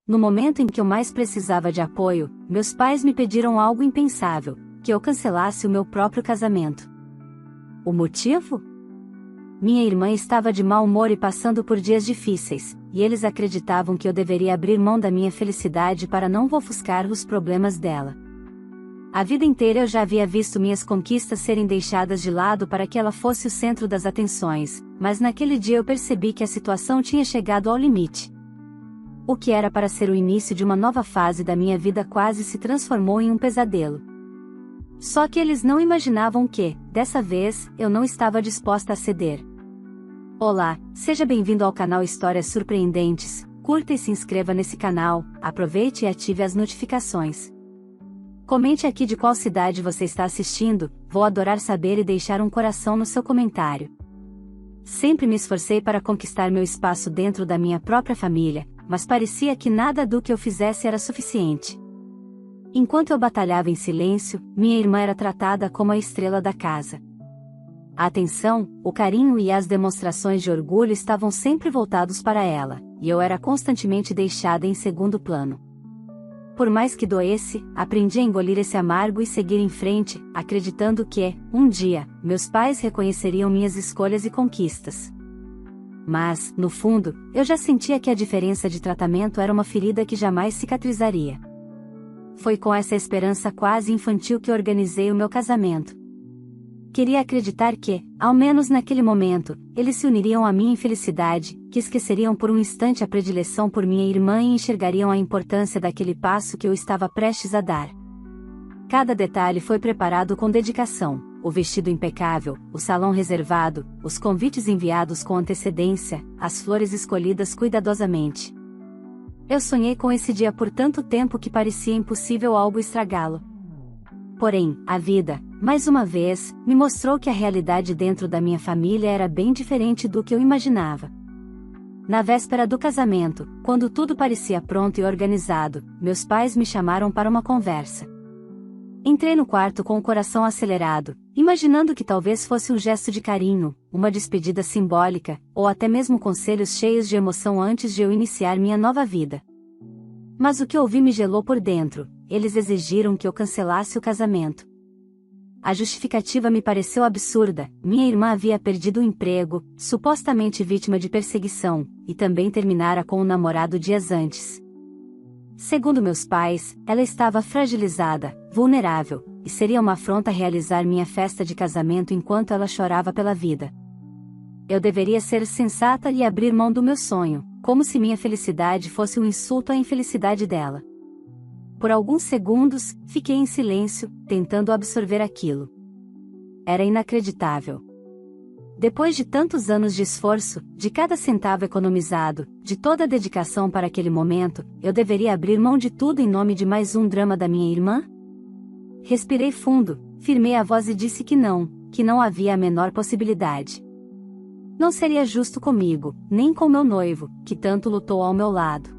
No momento em que eu mais precisava de apoio, meus pais me pediram algo impensável, que eu cancelasse o meu próprio casamento. O motivo? Minha irmã estava de mau humor e passando por dias difíceis, e eles acreditavam que eu deveria abrir mão da minha felicidade para não ofuscar os problemas dela. A vida inteira eu já havia visto minhas conquistas serem deixadas de lado para que ela fosse o centro das atenções, mas naquele dia eu percebi que a situação tinha chegado ao limite. O que era para ser o início de uma nova fase da minha vida quase se transformou em um pesadelo. Só que eles não imaginavam que, dessa vez, eu não estava disposta a ceder. Olá, seja bem-vindo ao canal Histórias Surpreendentes, curta e se inscreva nesse canal, aproveite e ative as notificações. Comente aqui de qual cidade você está assistindo, vou adorar saber e deixar um coração no seu comentário. Sempre me esforcei para conquistar meu espaço dentro da minha própria família, mas parecia que nada do que eu fizesse era suficiente. Enquanto eu batalhava em silêncio, minha irmã era tratada como a estrela da casa. A atenção, o carinho e as demonstrações de orgulho estavam sempre voltados para ela, e eu era constantemente deixada em segundo plano. Por mais que doesse, aprendi a engolir esse amargo e seguir em frente, acreditando que, um dia, meus pais reconheceriam minhas escolhas e conquistas. Mas, no fundo, eu já sentia que a diferença de tratamento era uma ferida que jamais cicatrizaria. Foi com essa esperança quase infantil que organizei o meu casamento. Queria acreditar que, ao menos naquele momento, eles se uniriam à minha infelicidade, que esqueceriam por um instante a predileção por minha irmã e enxergariam a importância daquele passo que eu estava prestes a dar. Cada detalhe foi preparado com dedicação, o vestido impecável, o salão reservado, os convites enviados com antecedência, as flores escolhidas cuidadosamente. Eu sonhei com esse dia por tanto tempo que parecia impossível algo estragá-lo. Porém, a vida, mais uma vez, me mostrou que a realidade dentro da minha família era bem diferente do que eu imaginava. Na véspera do casamento, quando tudo parecia pronto e organizado, meus pais me chamaram para uma conversa. Entrei no quarto com o coração acelerado, imaginando que talvez fosse um gesto de carinho, uma despedida simbólica, ou até mesmo conselhos cheios de emoção antes de eu iniciar minha nova vida. Mas o que ouvi me gelou por dentro. Eles exigiram que eu cancelasse o casamento. A justificativa me pareceu absurda. Minha irmã havia perdido o emprego, supostamente vítima de perseguição, e também terminara com o namorado dias antes. Segundo meus pais, ela estava fragilizada, vulnerável, e seria uma afronta realizar minha festa de casamento enquanto ela chorava pela vida. Eu deveria ser sensata e abrir mão do meu sonho, como se minha felicidade fosse um insulto à infelicidade dela. Por alguns segundos, fiquei em silêncio, tentando absorver aquilo. Era inacreditável. Depois de tantos anos de esforço, de cada centavo economizado, de toda a dedicação para aquele momento, eu deveria abrir mão de tudo em nome de mais um drama da minha irmã? Respirei fundo, firmei a voz e disse que não havia a menor possibilidade. Não seria justo comigo, nem com meu noivo, que tanto lutou ao meu lado.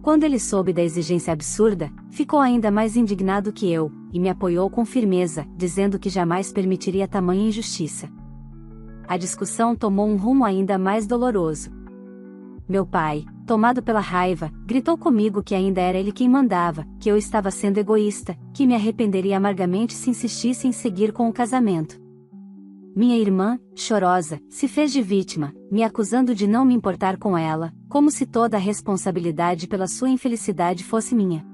Quando ele soube da exigência absurda, ficou ainda mais indignado que eu, e me apoiou com firmeza, dizendo que jamais permitiria tamanha injustiça. A discussão tomou um rumo ainda mais doloroso. Meu pai, tomado pela raiva, gritou comigo que ainda era ele quem mandava, que eu estava sendo egoísta, que me arrependeria amargamente se insistisse em seguir com o casamento. Minha irmã, chorosa, se fez de vítima, me acusando de não me importar com ela, como se toda a responsabilidade pela sua infelicidade fosse minha.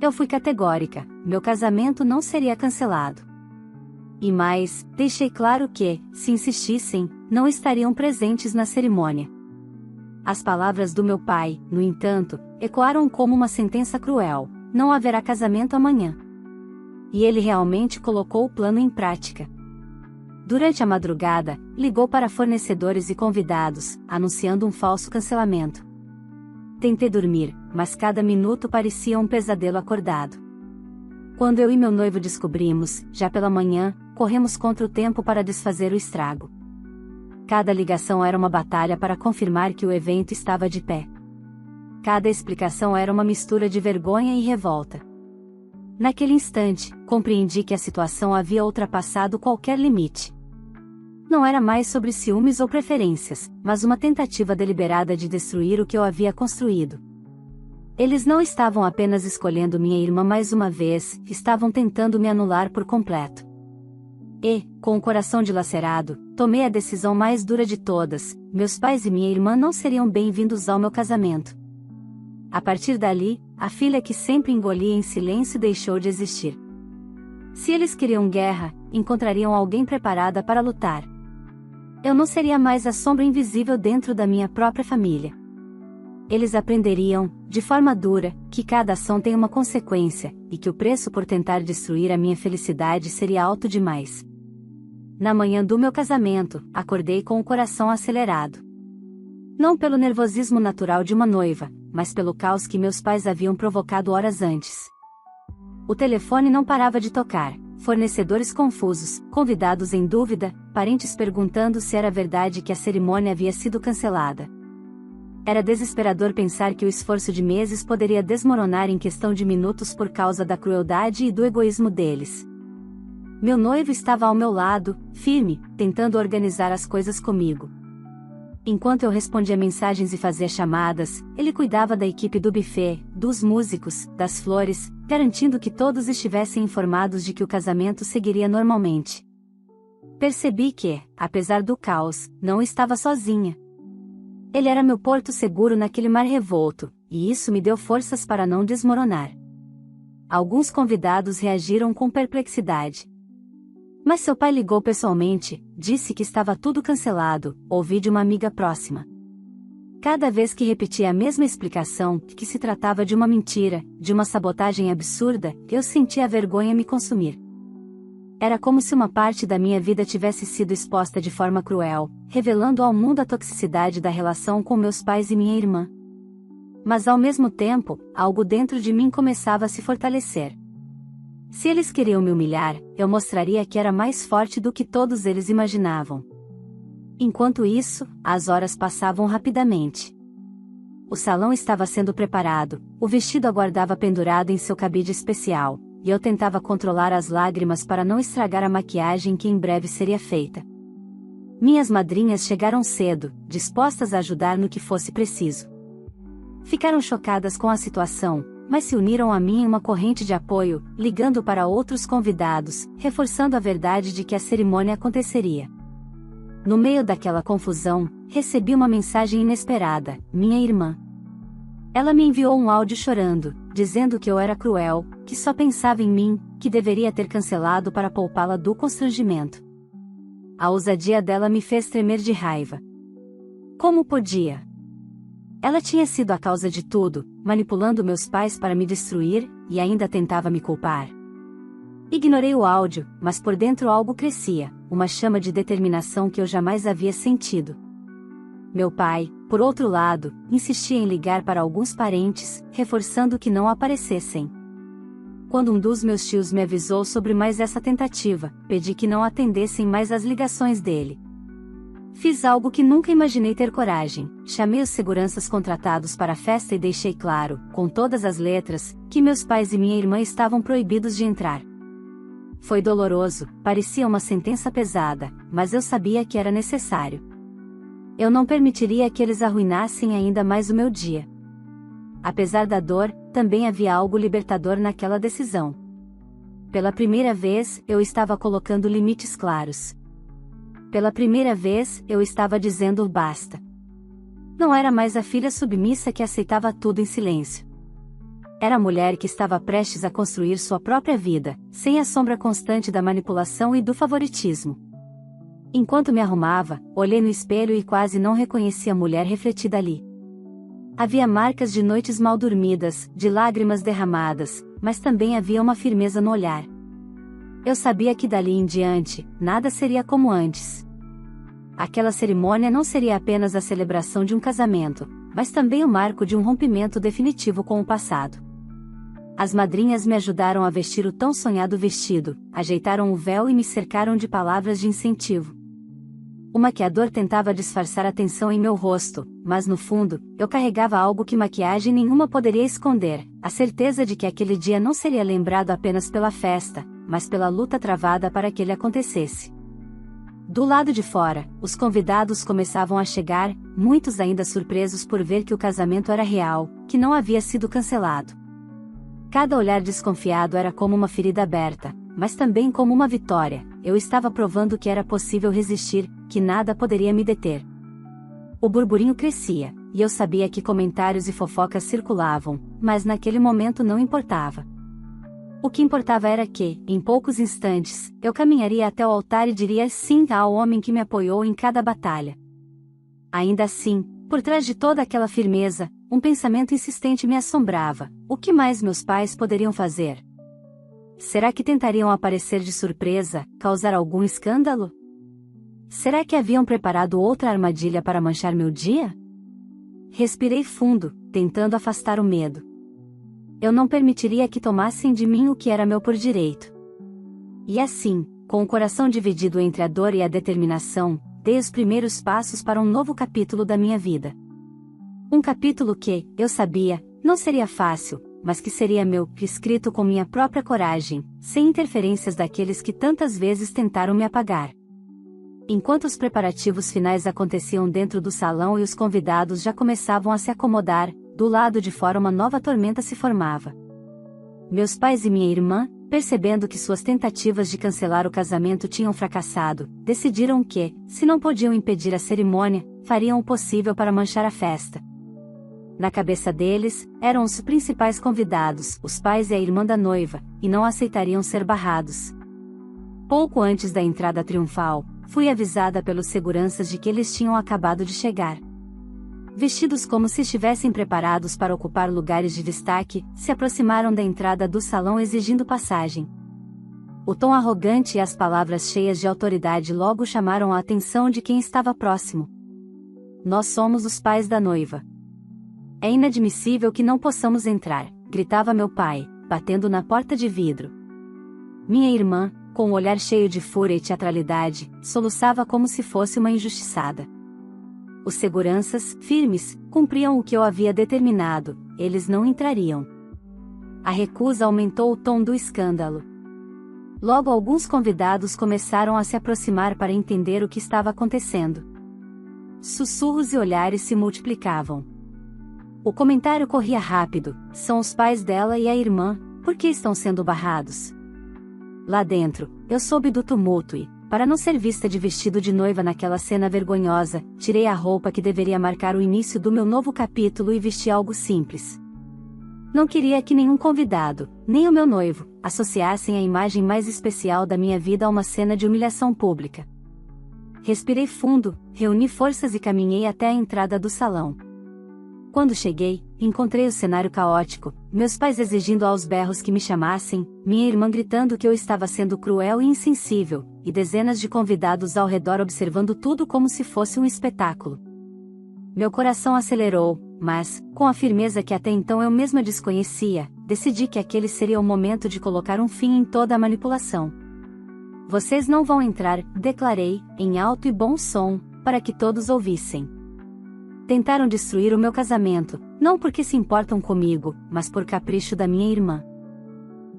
Eu fui categórica, meu casamento não seria cancelado. E mais, deixei claro que, se insistissem, não estariam presentes na cerimônia. As palavras do meu pai, no entanto, ecoaram como uma sentença cruel: não haverá casamento amanhã. E ele realmente colocou o plano em prática. Durante a madrugada, ligou para fornecedores e convidados, anunciando um falso cancelamento. Tentei dormir, mas cada minuto parecia um pesadelo acordado. Quando eu e meu noivo descobrimos, já pela manhã, corremos contra o tempo para desfazer o estrago. Cada ligação era uma batalha para confirmar que o evento estava de pé. Cada explicação era uma mistura de vergonha e revolta. Naquele instante, compreendi que a situação havia ultrapassado qualquer limite. Não era mais sobre ciúmes ou preferências, mas uma tentativa deliberada de destruir o que eu havia construído. Eles não estavam apenas escolhendo minha irmã mais uma vez, estavam tentando me anular por completo. E, com o coração dilacerado, tomei a decisão mais dura de todas: meus pais e minha irmã não seriam bem-vindos ao meu casamento. A partir dali, a filha que sempre engolia em silêncio deixou de existir. Se eles queriam guerra, encontrariam alguém preparada para lutar. Eu não seria mais a sombra invisível dentro da minha própria família. Eles aprenderiam, de forma dura, que cada ação tem uma consequência, e que o preço por tentar destruir a minha felicidade seria alto demais. Na manhã do meu casamento, acordei com o coração acelerado. Não pelo nervosismo natural de uma noiva, mas pelo caos que meus pais haviam provocado horas antes. O telefone não parava de tocar, fornecedores confusos, convidados em dúvida, parentes perguntando se era verdade que a cerimônia havia sido cancelada. Era desesperador pensar que o esforço de meses poderia desmoronar em questão de minutos por causa da crueldade e do egoísmo deles. Meu noivo estava ao meu lado, firme, tentando organizar as coisas comigo. Enquanto eu respondia mensagens e fazia chamadas, ele cuidava da equipe do buffet, dos músicos, das flores, garantindo que todos estivessem informados de que o casamento seguiria normalmente. Percebi que, apesar do caos, não estava sozinha. Ele era meu porto seguro naquele mar revolto, e isso me deu forças para não desmoronar. Alguns convidados reagiram com perplexidade. Mas seu pai ligou pessoalmente, disse que estava tudo cancelado, ouvi de uma amiga próxima. Cada vez que repetia a mesma explicação, que se tratava de uma mentira, de uma sabotagem absurda, eu sentia a vergonha me consumir. Era como se uma parte da minha vida tivesse sido exposta de forma cruel, revelando ao mundo a toxicidade da relação com meus pais e minha irmã. Mas ao mesmo tempo, algo dentro de mim começava a se fortalecer. Se eles queriam me humilhar, eu mostraria que era mais forte do que todos eles imaginavam. Enquanto isso, as horas passavam rapidamente. O salão estava sendo preparado, o vestido aguardava pendurado em seu cabide especial, e eu tentava controlar as lágrimas para não estragar a maquiagem que em breve seria feita. Minhas madrinhas chegaram cedo, dispostas a ajudar no que fosse preciso. Ficaram chocadas com a situação, mas se uniram a mim em uma corrente de apoio, ligando para outros convidados, reforçando a verdade de que a cerimônia aconteceria. No meio daquela confusão, recebi uma mensagem inesperada: minha irmã. Ela me enviou um áudio chorando, dizendo que eu era cruel, que só pensava em mim, que deveria ter cancelado para poupá-la do constrangimento. A ousadia dela me fez tremer de raiva. Como podia? Ela tinha sido a causa de tudo, manipulando meus pais para me destruir, e ainda tentava me culpar. Ignorei o áudio, mas por dentro algo crescia, uma chama de determinação que eu jamais havia sentido. Meu pai, por outro lado, insistia em ligar para alguns parentes, reforçando que não aparecessem. Quando um dos meus tios me avisou sobre mais essa tentativa, pedi que não atendessem mais as ligações dele. Fiz algo que nunca imaginei ter coragem: chamei os seguranças contratados para a festa e deixei claro, com todas as letras, que meus pais e minha irmã estavam proibidos de entrar. Foi doloroso, parecia uma sentença pesada, mas eu sabia que era necessário. Eu não permitiria que eles arruinassem ainda mais o meu dia. Apesar da dor, também havia algo libertador naquela decisão. Pela primeira vez, eu estava colocando limites claros. Pela primeira vez, eu estava dizendo basta. Não era mais a filha submissa que aceitava tudo em silêncio. Era a mulher que estava prestes a construir sua própria vida, sem a sombra constante da manipulação e do favoritismo. Enquanto me arrumava, olhei no espelho e quase não reconheci a mulher refletida ali. Havia marcas de noites mal dormidas, de lágrimas derramadas, mas também havia uma firmeza no olhar. Eu sabia que dali em diante, nada seria como antes. Aquela cerimônia não seria apenas a celebração de um casamento, mas também o marco de um rompimento definitivo com o passado. As madrinhas me ajudaram a vestir o tão sonhado vestido, ajeitaram o véu e me cercaram de palavras de incentivo. O maquiador tentava disfarçar a tensão em meu rosto, mas no fundo, eu carregava algo que maquiagem nenhuma poderia esconder: a certeza de que aquele dia não seria lembrado apenas pela festa, mas pela luta travada para que ele acontecesse. Do lado de fora, os convidados começavam a chegar, muitos ainda surpresos por ver que o casamento era real, que não havia sido cancelado. Cada olhar desconfiado era como uma ferida aberta, mas também como uma vitória. Eu estava provando que era possível resistir, que nada poderia me deter. O burburinho crescia, e eu sabia que comentários e fofocas circulavam, mas naquele momento não importava. O que importava era que, em poucos instantes, eu caminharia até o altar e diria sim ao homem que me apoiou em cada batalha. Ainda assim, por trás de toda aquela firmeza, um pensamento insistente me assombrava: o que mais meus pais poderiam fazer? Será que tentariam aparecer de surpresa, causar algum escândalo? Será que haviam preparado outra armadilha para manchar meu dia? Respirei fundo, tentando afastar o medo. Eu não permitiria que tomassem de mim o que era meu por direito. E assim, com o coração dividido entre a dor e a determinação, dei os primeiros passos para um novo capítulo da minha vida. Um capítulo que, eu sabia, não seria fácil, mas que seria meu, escrito com minha própria coragem, sem interferências daqueles que tantas vezes tentaram me apagar. Enquanto os preparativos finais aconteciam dentro do salão e os convidados já começavam a se acomodar, do lado de fora uma nova tormenta se formava. Meus pais e minha irmã, percebendo que suas tentativas de cancelar o casamento tinham fracassado, decidiram que, se não podiam impedir a cerimônia, fariam o possível para manchar a festa. Na cabeça deles, eram os principais convidados, os pais e a irmã da noiva, e não aceitariam ser barrados. Pouco antes da entrada triunfal, fui avisada pelos seguranças de que eles tinham acabado de chegar. Vestidos como se estivessem preparados para ocupar lugares de destaque, se aproximaram da entrada do salão exigindo passagem. O tom arrogante e as palavras cheias de autoridade logo chamaram a atenção de quem estava próximo. Nós somos os pais da noiva. É inadmissível que não possamos entrar, gritava meu pai, batendo na porta de vidro. Minha irmã, com um olhar cheio de fúria e teatralidade, soluçava como se fosse uma injustiçada. Os seguranças, firmes, cumpriam o que eu havia determinado, eles não entrariam. A recusa aumentou o tom do escândalo. Logo alguns convidados começaram a se aproximar para entender o que estava acontecendo. Sussurros e olhares se multiplicavam. O comentário corria rápido: são os pais dela e a irmã, por que estão sendo barrados? Lá dentro, eu soube do tumulto e, para não ser vista de vestido de noiva naquela cena vergonhosa, tirei a roupa que deveria marcar o início do meu novo capítulo e vesti algo simples. Não queria que nenhum convidado, nem o meu noivo, associassem a imagem mais especial da minha vida a uma cena de humilhação pública. Respirei fundo, reuni forças e caminhei até a entrada do salão. Quando cheguei, encontrei o cenário caótico, meus pais exigindo aos berros que me chamassem, minha irmã gritando que eu estava sendo cruel e insensível, e dezenas de convidados ao redor observando tudo como se fosse um espetáculo. Meu coração acelerou, mas, com a firmeza que até então eu mesma desconhecia, decidi que aquele seria o momento de colocar um fim em toda a manipulação. Vocês não vão entrar, declarei, em alto e bom som, para que todos ouvissem. Tentaram destruir o meu casamento, não porque se importam comigo, mas por capricho da minha irmã.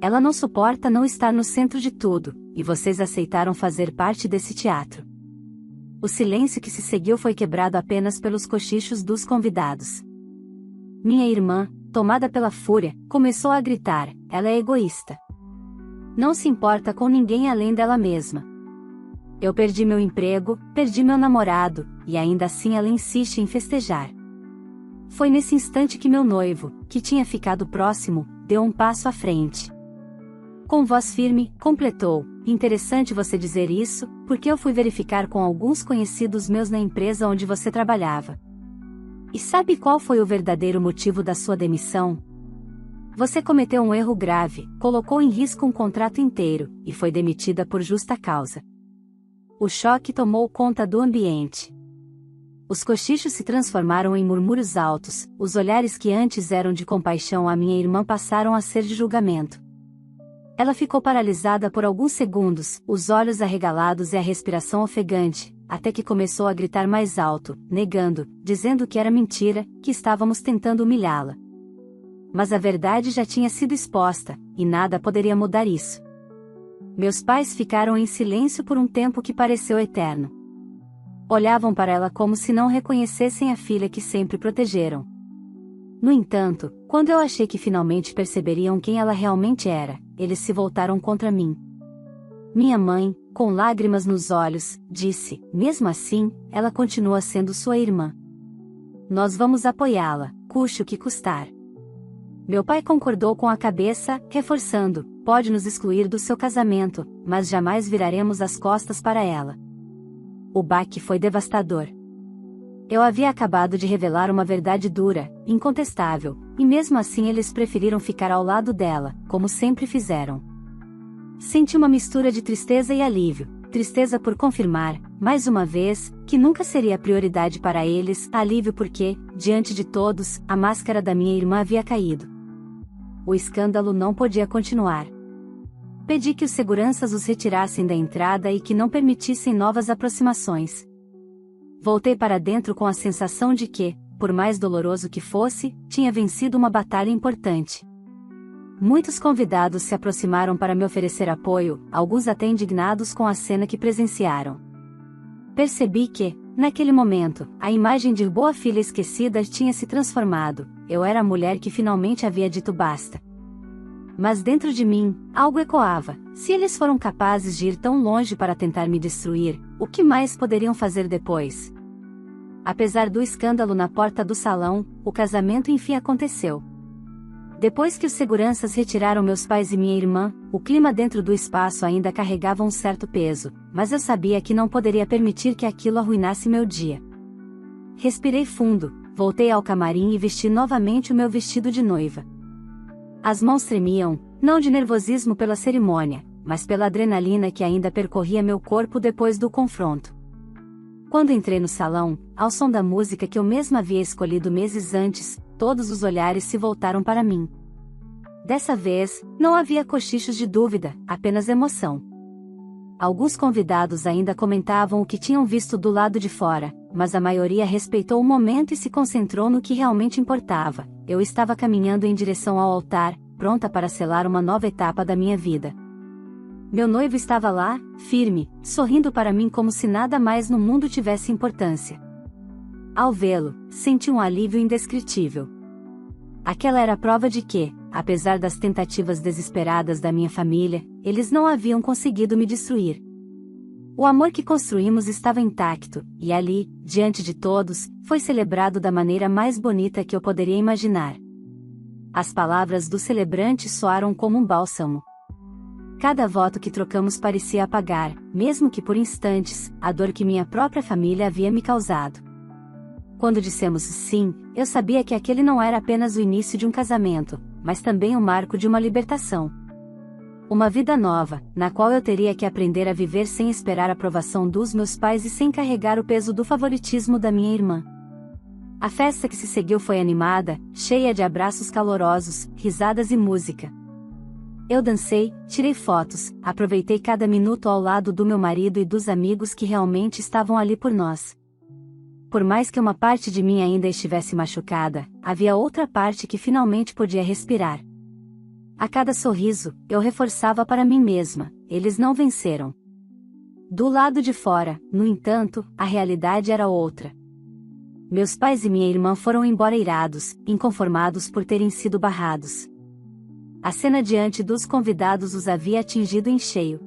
Ela não suporta não estar no centro de tudo, e vocês aceitaram fazer parte desse teatro. O silêncio que se seguiu foi quebrado apenas pelos cochichos dos convidados. Minha irmã, tomada pela fúria, começou a gritar: ela é egoísta. Não se importa com ninguém além dela mesma. Eu perdi meu emprego, perdi meu namorado, e ainda assim ela insiste em festejar. Foi nesse instante que meu noivo, que tinha ficado próximo, deu um passo à frente. Com voz firme, completou: interessante você dizer isso, porque eu fui verificar com alguns conhecidos meus na empresa onde você trabalhava. E sabe qual foi o verdadeiro motivo da sua demissão? Você cometeu um erro grave, colocou em risco um contrato inteiro, e foi demitida por justa causa. O choque tomou conta do ambiente. Os cochichos se transformaram em murmúrios altos, os olhares que antes eram de compaixão à minha irmã passaram a ser de julgamento. Ela ficou paralisada por alguns segundos, os olhos arregalados e a respiração ofegante, até que começou a gritar mais alto, negando, dizendo que era mentira, que estávamos tentando humilhá-la. Mas a verdade já tinha sido exposta, e nada poderia mudar isso. Meus pais ficaram em silêncio por um tempo que pareceu eterno. Olhavam para ela como se não reconhecessem a filha que sempre protegeram. No entanto, quando eu achei que finalmente perceberiam quem ela realmente era, eles se voltaram contra mim. Minha mãe, com lágrimas nos olhos, disse: mesmo assim, ela continua sendo sua irmã. Nós vamos apoiá-la, custe o que custar. Meu pai concordou com a cabeça, reforçando: pode nos excluir do seu casamento, mas jamais viraremos as costas para ela. O baque foi devastador. Eu havia acabado de revelar uma verdade dura, incontestável, e mesmo assim eles preferiram ficar ao lado dela, como sempre fizeram. Senti uma mistura de tristeza e alívio. Tristeza por confirmar, mais uma vez, que nunca seria prioridade para eles, alívio porque, diante de todos, a máscara da minha irmã havia caído. O escândalo não podia continuar. Pedi que os seguranças os retirassem da entrada e que não permitissem novas aproximações. Voltei para dentro com a sensação de que, por mais doloroso que fosse, tinha vencido uma batalha importante. Muitos convidados se aproximaram para me oferecer apoio, alguns até indignados com a cena que presenciaram. Percebi que, naquele momento, a imagem de boa filha esquecida tinha se transformado. Eu era a mulher que finalmente havia dito basta. Mas dentro de mim, algo ecoava: se eles foram capazes de ir tão longe para tentar me destruir, o que mais poderiam fazer depois? Apesar do escândalo na porta do salão, o casamento enfim aconteceu. Depois que os seguranças retiraram meus pais e minha irmã, o clima dentro do espaço ainda carregava um certo peso, mas eu sabia que não poderia permitir que aquilo arruinasse meu dia. Respirei fundo, voltei ao camarim e vesti novamente o meu vestido de noiva. As mãos tremiam, não de nervosismo pela cerimônia, mas pela adrenalina que ainda percorria meu corpo depois do confronto. Quando entrei no salão, ao som da música que eu mesma havia escolhido meses antes, todos os olhares se voltaram para mim. Dessa vez, não havia cochichos de dúvida, apenas emoção. Alguns convidados ainda comentavam o que tinham visto do lado de fora, mas a maioria respeitou o momento e se concentrou no que realmente importava. Eu estava caminhando em direção ao altar, pronta para selar uma nova etapa da minha vida. Meu noivo estava lá, firme, sorrindo para mim como se nada mais no mundo tivesse importância. Ao vê-lo, senti um alívio indescritível. Aquela era a prova de que, apesar das tentativas desesperadas da minha família, eles não haviam conseguido me destruir. O amor que construímos estava intacto, e ali, diante de todos, foi celebrado da maneira mais bonita que eu poderia imaginar. As palavras do celebrante soaram como um bálsamo. Cada voto que trocamos parecia apagar, mesmo que por instantes, a dor que minha própria família havia me causado. Quando dissemos sim, eu sabia que aquele não era apenas o início de um casamento, mas também o marco de uma libertação. Uma vida nova, na qual eu teria que aprender a viver sem esperar a aprovação dos meus pais e sem carregar o peso do favoritismo da minha irmã. A festa que se seguiu foi animada, cheia de abraços calorosos, risadas e música. Eu dancei, tirei fotos, aproveitei cada minuto ao lado do meu marido e dos amigos que realmente estavam ali por nós. Por mais que uma parte de mim ainda estivesse machucada, havia outra parte que finalmente podia respirar. A cada sorriso, eu reforçava para mim mesma: eles não venceram. Do lado de fora, no entanto, a realidade era outra. Meus pais e minha irmã foram embora irados, inconformados por terem sido barrados. A cena diante dos convidados os havia atingido em cheio.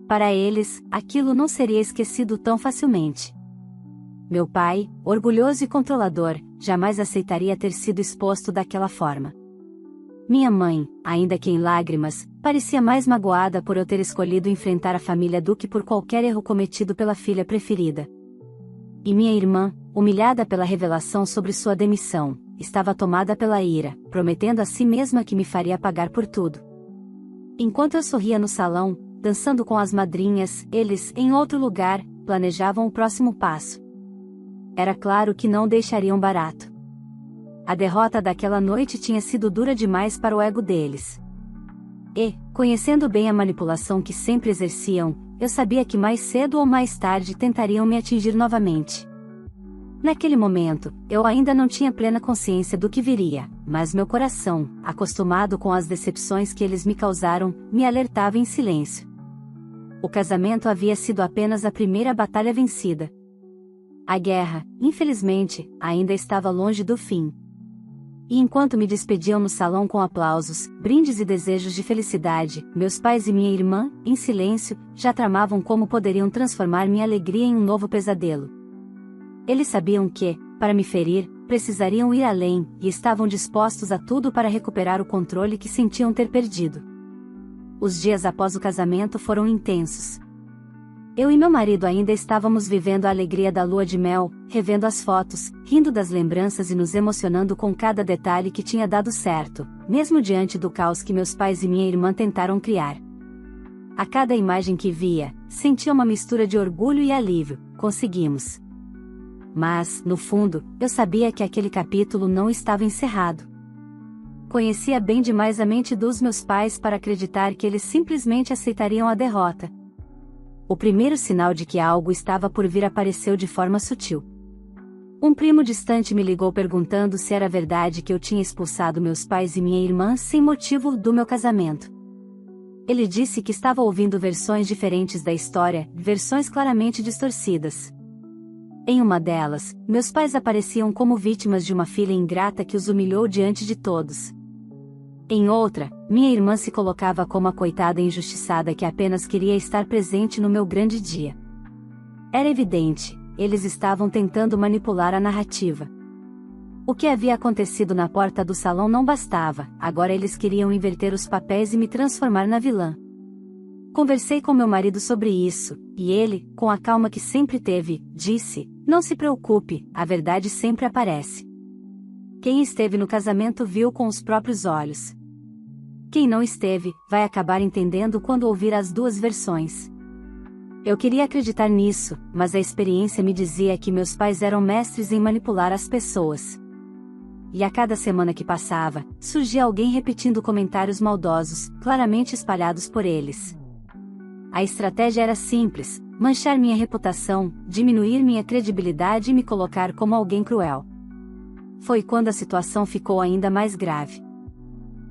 Para eles, aquilo não seria esquecido tão facilmente. Meu pai, orgulhoso e controlador, jamais aceitaria ter sido exposto daquela forma. Minha mãe, ainda que em lágrimas, parecia mais magoada por eu ter escolhido enfrentar a família do que por qualquer erro cometido pela filha preferida. E minha irmã, humilhada pela revelação sobre sua demissão, estava tomada pela ira, prometendo a si mesma que me faria pagar por tudo. Enquanto eu sorria no salão, dançando com as madrinhas, eles, em outro lugar, planejavam o próximo passo. Era claro que não deixariam barato. A derrota daquela noite tinha sido dura demais para o ego deles. E, conhecendo bem a manipulação que sempre exerciam, eu sabia que mais cedo ou mais tarde tentariam me atingir novamente. Naquele momento, eu ainda não tinha plena consciência do que viria, mas meu coração, acostumado com as decepções que eles me causaram, me alertava em silêncio. o casamento havia sido apenas a primeira batalha vencida. A guerra, infelizmente, ainda estava longe do fim. E enquanto me despediam no salão com aplausos, brindes e desejos de felicidade, meus pais e minha irmã, em silêncio, já tramavam como poderiam transformar minha alegria em um novo pesadelo. Eles sabiam que, para me ferir, precisariam ir além, e estavam dispostos a tudo para recuperar o controle que sentiam ter perdido. Os dias após o casamento foram intensos. Eu e meu marido ainda estávamos vivendo a alegria da lua de mel, revendo as fotos, rindo das lembranças e nos emocionando com cada detalhe que tinha dado certo, mesmo diante do caos que meus pais e minha irmã tentaram criar. A cada imagem que via, sentia uma mistura de orgulho e alívio. Conseguimos. Mas, no fundo, eu sabia que aquele capítulo não estava encerrado. Conhecia bem demais a mente dos meus pais para acreditar que eles simplesmente aceitariam a derrota. O primeiro sinal de que algo estava por vir apareceu de forma sutil. Um primo distante me ligou perguntando se era verdade que eu tinha expulsado meus pais e minha irmã sem motivo do meu casamento. Ele disse que estava ouvindo versões diferentes da história, versões claramente distorcidas. Em uma delas, meus pais apareciam como vítimas de uma filha ingrata que os humilhou diante de todos. Em outra, minha irmã se colocava como a coitada injustiçada que apenas queria estar presente no meu grande dia. Era evidente, eles estavam tentando manipular a narrativa. O que havia acontecido na porta do salão não bastava, agora eles queriam inverter os papéis e me transformar na vilã. Conversei com meu marido sobre isso, e ele, com a calma que sempre teve, disse: "Não se preocupe, a verdade sempre aparece. Quem esteve no casamento viu com os próprios olhos. Quem não esteve, vai acabar entendendo quando ouvir as duas versões." Eu queria acreditar nisso, mas a experiência me dizia que meus pais eram mestres em manipular as pessoas. E a cada semana que passava, surgia alguém repetindo comentários maldosos, claramente espalhados por eles. A estratégia era simples: manchar minha reputação, diminuir minha credibilidade e me colocar como alguém cruel. Foi quando a situação ficou ainda mais grave.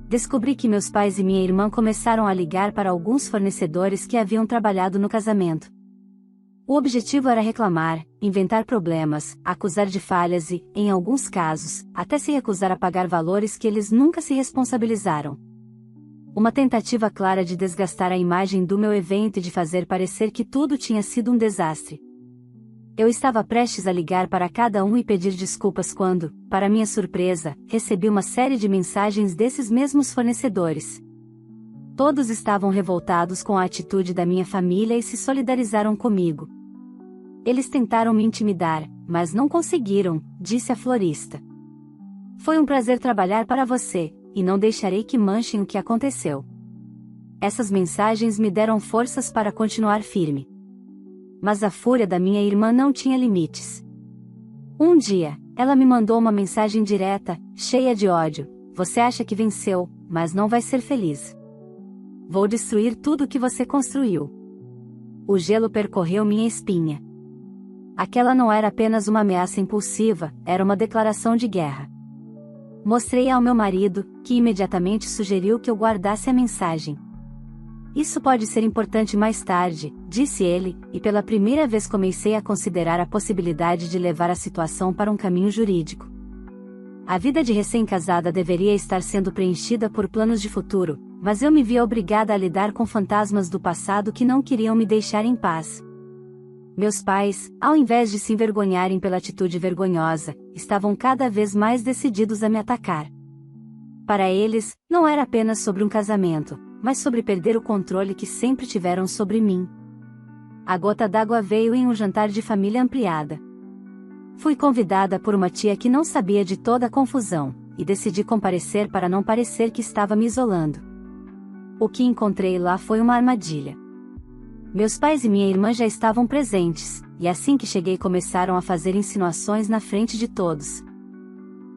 Descobri que meus pais e minha irmã começaram a ligar para alguns fornecedores que haviam trabalhado no casamento. O objetivo era reclamar, inventar problemas, acusar de falhas e, em alguns casos, até se recusar a pagar valores que eles nunca se responsabilizaram. Uma tentativa clara de desgastar a imagem do meu evento e de fazer parecer que tudo tinha sido um desastre. Eu estava prestes a ligar para cada um e pedir desculpas quando, para minha surpresa, recebi uma série de mensagens desses mesmos fornecedores. Todos estavam revoltados com a atitude da minha família e se solidarizaram comigo. Eles tentaram me intimidar, mas não conseguiram, disse a florista. Foi um prazer trabalhar para você, e não deixarei que manchem o que aconteceu. Essas mensagens me deram forças para continuar firme. Mas a fúria da minha irmã não tinha limites. Um dia, ela me mandou uma mensagem direta, cheia de ódio: "Você acha que venceu, mas não vai ser feliz. Vou destruir tudo que você construiu." O gelo percorreu minha espinha. Aquela não era apenas uma ameaça impulsiva, era uma declaração de guerra. Mostrei ao meu marido, que imediatamente sugeriu que eu guardasse a mensagem. "Isso pode ser importante mais tarde", disse ele, e pela primeira vez comecei a considerar a possibilidade de levar a situação para um caminho jurídico. A vida de recém-casada deveria estar sendo preenchida por planos de futuro, mas eu me via obrigada a lidar com fantasmas do passado que não queriam me deixar em paz. Meus pais, ao invés de se envergonharem pela atitude vergonhosa, estavam cada vez mais decididos a me atacar. Para eles, não era apenas sobre um casamento, mas sobre perder o controle que sempre tiveram sobre mim. A gota d'água veio em um jantar de família ampliada. Fui convidada por uma tia que não sabia de toda a confusão, e decidi comparecer para não parecer que estava me isolando. O que encontrei lá foi uma armadilha. Meus pais e minha irmã já estavam presentes, e assim que cheguei começaram a fazer insinuações na frente de todos.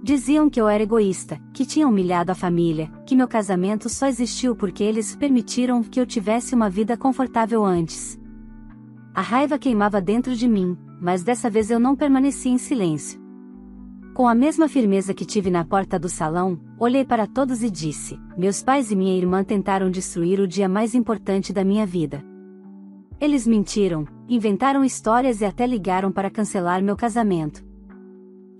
Diziam que eu era egoísta, que tinha humilhado a família, que meu casamento só existiu porque eles permitiram que eu tivesse uma vida confortável antes. A raiva queimava dentro de mim, mas dessa vez eu não permaneci em silêncio. Com a mesma firmeza que tive na porta do salão, olhei para todos e disse: "Meus pais e minha irmã tentaram destruir o dia mais importante da minha vida. Eles mentiram, inventaram histórias e até ligaram para cancelar meu casamento.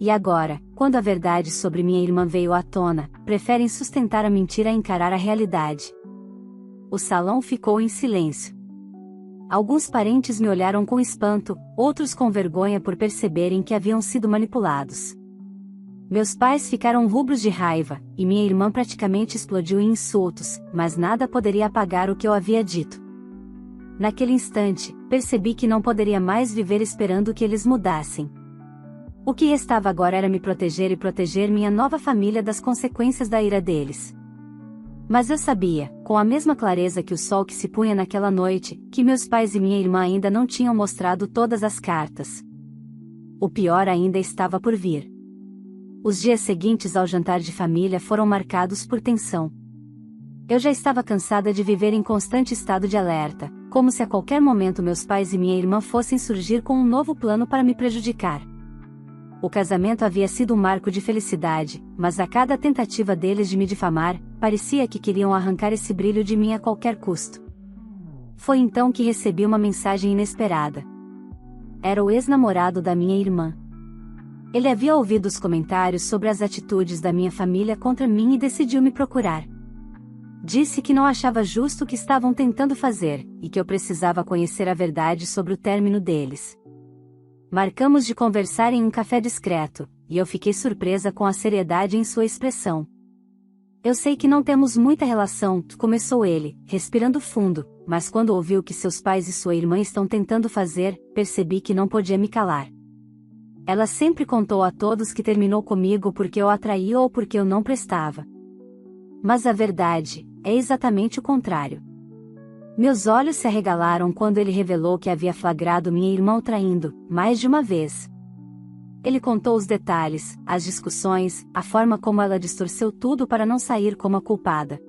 E agora, quando a verdade sobre minha irmã veio à tona, preferem sustentar a mentira a encarar a realidade. O salão ficou em silêncio. Alguns parentes me olharam com espanto, outros com vergonha por perceberem que haviam sido manipulados. Meus pais ficaram rubros de raiva, e minha irmã praticamente explodiu em insultos, mas nada poderia apagar o que eu havia dito. Naquele instante, percebi que não poderia mais viver esperando que eles mudassem. O que restava agora era me proteger e proteger minha nova família das consequências da ira deles. Mas eu sabia, com a mesma clareza que o sol que se punha naquela noite, que meus pais e minha irmã ainda não tinham mostrado todas as cartas. O pior ainda estava por vir. Os dias seguintes ao jantar de família foram marcados por tensão. Eu já estava cansada de viver em constante estado de alerta, como se a qualquer momento meus pais e minha irmã fossem surgir com um novo plano para me prejudicar. O casamento havia sido um marco de felicidade, mas a cada tentativa deles de me difamar, parecia que queriam arrancar esse brilho de mim a qualquer custo. Foi então que recebi uma mensagem inesperada. Era o ex-namorado da minha irmã. Ele havia ouvido os comentários sobre as atitudes da minha família contra mim e decidiu me procurar. Disse que não achava justo o que estavam tentando fazer, e que eu precisava conhecer a verdade sobre o término deles. Marcamos de conversar em um café discreto, e eu fiquei surpresa com a seriedade em sua expressão. Eu sei que não temos muita relação, começou ele, respirando fundo, mas quando ouvi o que seus pais e sua irmã estão tentando fazer, percebi que não podia me calar. Ela sempre contou a todos que terminou comigo porque eu a traí ou porque eu não prestava. Mas a verdade é exatamente o contrário. Meus olhos se arregalaram quando ele revelou que havia flagrado minha irmã o traindo, mais de uma vez. Ele contou os detalhes, as discussões, a forma como ela distorceu tudo para não sair como a culpada.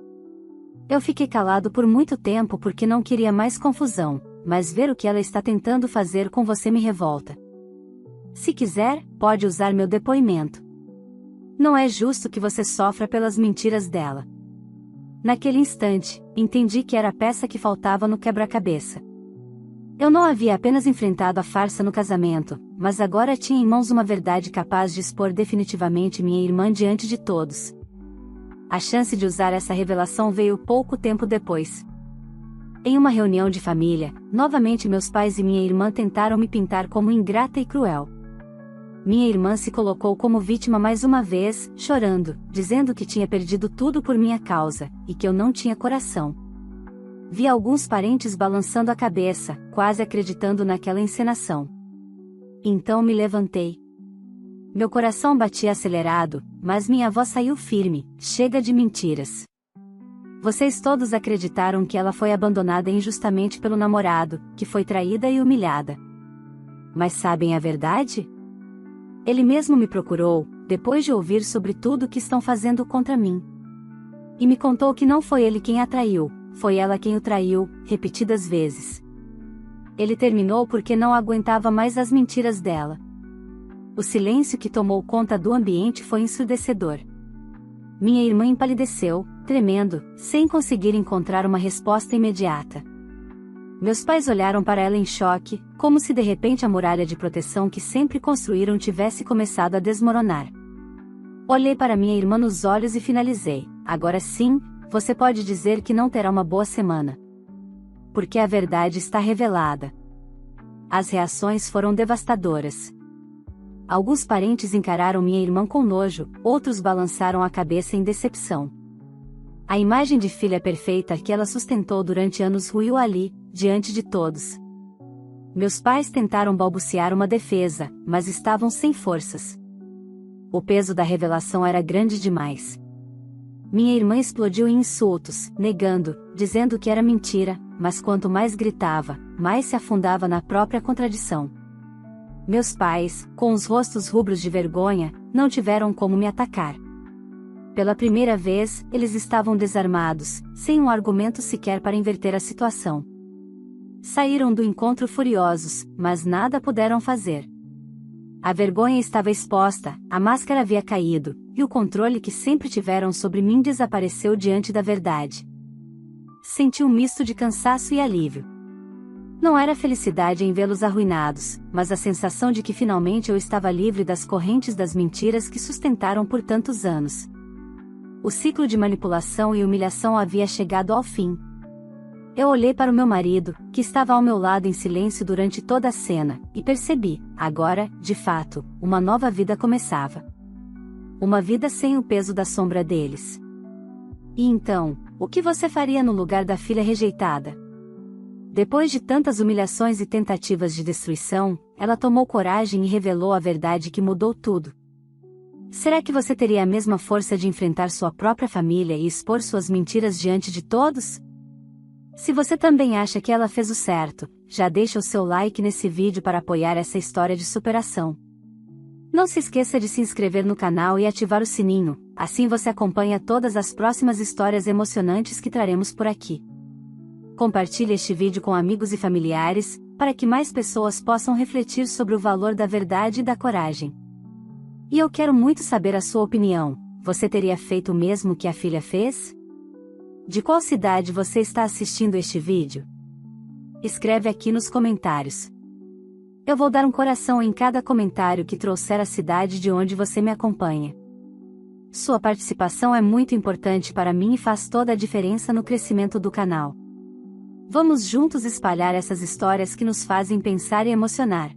Eu fiquei calado por muito tempo porque não queria mais confusão, mas ver o que ela está tentando fazer com você me revolta. Se quiser, pode usar meu depoimento. Não é justo que você sofra pelas mentiras dela. Naquele instante, entendi que era a peça que faltava no quebra-cabeça. Eu não havia apenas enfrentado a farsa no casamento, mas agora tinha em mãos uma verdade capaz de expor definitivamente minha irmã diante de todos. A chance de usar essa revelação veio pouco tempo depois. Em uma reunião de família, novamente meus pais e minha irmã tentaram me pintar como ingrata e cruel. Minha irmã se colocou como vítima mais uma vez, chorando, dizendo que tinha perdido tudo por minha causa, e que eu não tinha coração. Vi alguns parentes balançando a cabeça, quase acreditando naquela encenação. Então me levantei. Meu coração batia acelerado, mas minha voz saiu firme: chega de mentiras. Vocês todos acreditaram que ela foi abandonada injustamente pelo namorado, que foi traída e humilhada. Mas sabem a verdade? Ele mesmo me procurou, depois de ouvir sobre tudo o que estão fazendo contra mim. E me contou que não foi ele quem a traiu, foi ela quem o traiu, repetidas vezes. Ele terminou porque não aguentava mais as mentiras dela. O silêncio que tomou conta do ambiente foi ensurdecedor. Minha irmã empalideceu, tremendo, sem conseguir encontrar uma resposta imediata. Meus pais olharam para ela em choque, como se de repente a muralha de proteção que sempre construíram tivesse começado a desmoronar. Olhei para minha irmã nos olhos e finalizei: agora sim, você pode dizer que não terá uma boa semana. Porque a verdade está revelada. As reações foram devastadoras. Alguns parentes encararam minha irmã com nojo, outros balançaram a cabeça em decepção. A imagem de filha perfeita que ela sustentou durante anos ruiu ali, diante de todos. Meus pais tentaram balbuciar uma defesa, mas estavam sem forças. O peso da revelação era grande demais. Minha irmã explodiu em insultos, negando, dizendo que era mentira, mas quanto mais gritava, mais se afundava na própria contradição. Meus pais, com os rostos rubros de vergonha, não tiveram como me atacar. Pela primeira vez, eles estavam desarmados, sem um argumento sequer para inverter a situação. Saíram do encontro furiosos, mas nada puderam fazer. A vergonha estava exposta, a máscara havia caído, e o controle que sempre tiveram sobre mim desapareceu diante da verdade. Senti um misto de cansaço e alívio. Não era a felicidade em vê-los arruinados, mas a sensação de que finalmente eu estava livre das correntes das mentiras que sustentaram por tantos anos. O ciclo de manipulação e humilhação havia chegado ao fim. Eu olhei para o meu marido, que estava ao meu lado em silêncio durante toda a cena, e percebi, agora, de fato, uma nova vida começava. Uma vida sem o peso da sombra deles. E então, o que você faria no lugar da filha rejeitada? Depois de tantas humilhações e tentativas de destruição, ela tomou coragem e revelou a verdade que mudou tudo. Será que você teria a mesma força de enfrentar sua própria família e expor suas mentiras diante de todos? Se você também acha que ela fez o certo, já deixa o seu like nesse vídeo para apoiar essa história de superação. Não se esqueça de se inscrever no canal e ativar o sininho, assim você acompanha todas as próximas histórias emocionantes que traremos por aqui. Compartilhe este vídeo com amigos e familiares, para que mais pessoas possam refletir sobre o valor da verdade e da coragem. E eu quero muito saber a sua opinião. Você teria feito o mesmo que a filha fez? De qual cidade você está assistindo este vídeo? Escreve aqui nos comentários. Eu vou dar um coração em cada comentário que trouxer a cidade de onde você me acompanha. Sua participação é muito importante para mim e faz toda a diferença no crescimento do canal. Vamos juntos espalhar essas histórias que nos fazem pensar e emocionar.